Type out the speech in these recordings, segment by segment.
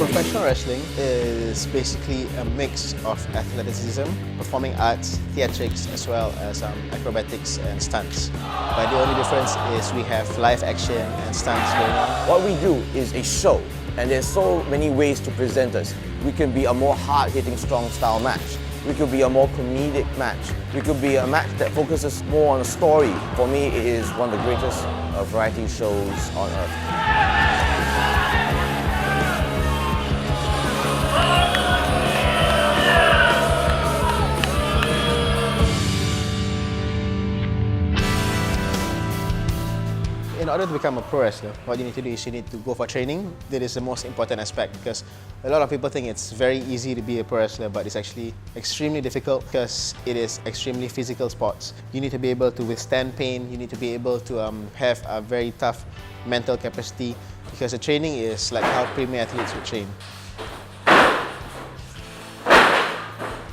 Professional wrestling is basically a mix of athleticism, performing arts, theatrics, as well as acrobatics and stunts. But the only difference is we have live action and stunts going on. What we do is a show, and there's so many ways to present us. We can be a more hard-hitting, strong style match. We could be a more comedic match. We could be a match that focuses more on a story. For me, it is one of the greatest variety shows on earth. In order to become a pro wrestler, what you need to do is you need to go for training. That is the most important aspect because a lot of people think it's very easy to be a pro wrestler, but it's actually extremely difficult because it is extremely physical sports. You need to be able to withstand pain. You need to be able to have a very tough mental capacity because the training is like how premier athletes would train.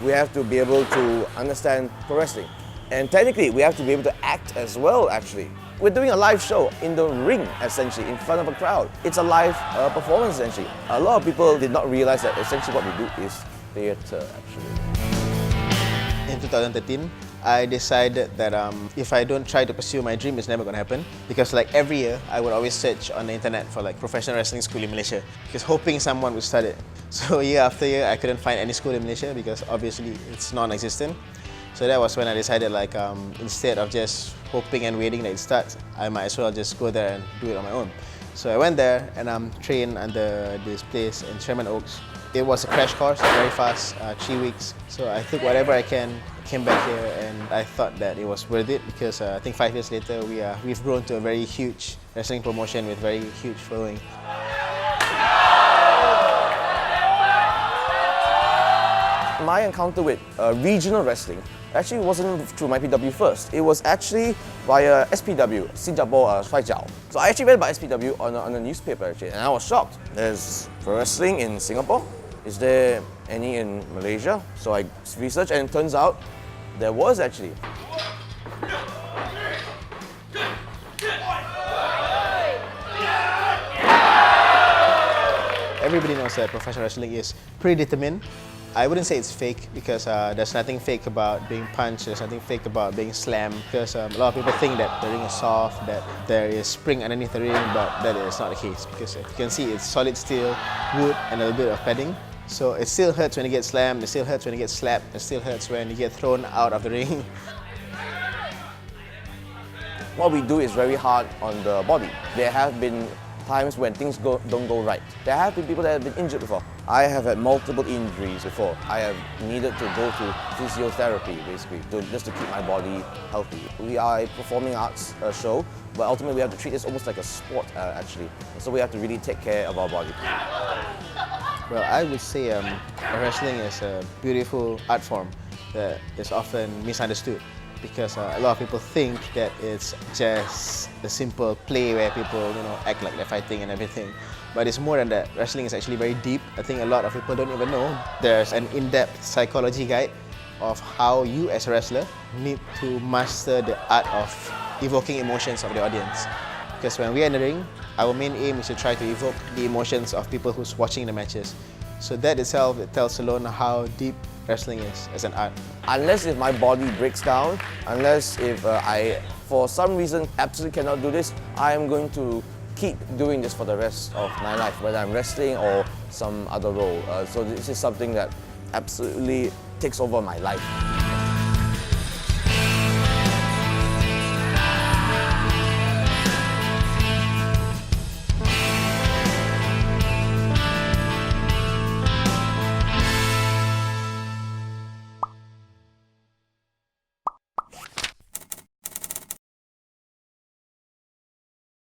We have to be able to understand pro wrestling. And technically, we have to be able to act as well, actually. We're doing a live show in the ring, essentially, in front of a crowd. It's a live performance, essentially. A lot of people did not realize that essentially what we do is theatre, actually. In 2013, I decided that if I don't try to pursue my dream, it's never going to happen. Because like every year, I would always search on the internet for like professional wrestling school in Malaysia, because hoping someone would start it. So year after year, I couldn't find any school in Malaysia because obviously it's non-existent. So that was when I decided like instead of just hoping and waiting that it starts, I might as well just go there and do it on my own. So I went there and trained under this place in Sherman Oaks. It was a crash course, very fast, 3 weeks. So I took whatever I can, came back here, and I thought that it was worth it because I think 5 years later we've grown to a very huge wrestling promotion with very huge following. My encounter with regional wrestling actually wasn't through my PW first. It was actually via SPW, 新加坡摔角. So I actually read about SPW on a newspaper actually, and I was shocked. There's pro wrestling in Singapore. Is there any in Malaysia? So I researched, and it turns out there was actually. Everybody knows that professional wrestling is predetermined. I wouldn't say it's fake because there's nothing fake about being punched, there's nothing fake about being slammed because a lot of people think that the ring is soft, that there is spring underneath the ring, but that is not the case because you can see it's solid steel, wood and a little bit of padding. So it still hurts when you get slammed, it still hurts when you get slapped, it still hurts when you get thrown out of the ring. What we do is very hard on the body. There have been times when things don't go right. There have been people that have been injured before. I have had multiple injuries before. I have needed to go to physiotherapy, basically, just to keep my body healthy. We are a performing arts show, but ultimately we have to treat this almost like a sport, actually. So we have to really take care of our body. Well, I would say wrestling is a beautiful art form that is often misunderstood. Because a lot of people think that it's just a simple play where people, act like they're fighting and everything. But it's more than that. Wrestling is actually very deep. I think a lot of people don't even know. There's an in-depth psychology guide of how you as a wrestler need to master the art of evoking emotions of the audience. Because when we're in the ring, our main aim is to try to evoke the emotions of people who's watching the matches. So that itself, it tells alone how deep wrestling is as an art. Unless if my body breaks down, unless if I, for some reason, absolutely cannot do this, I am going to keep doing this for the rest of my life, whether I'm wrestling or some other role. So this is something that absolutely takes over my life.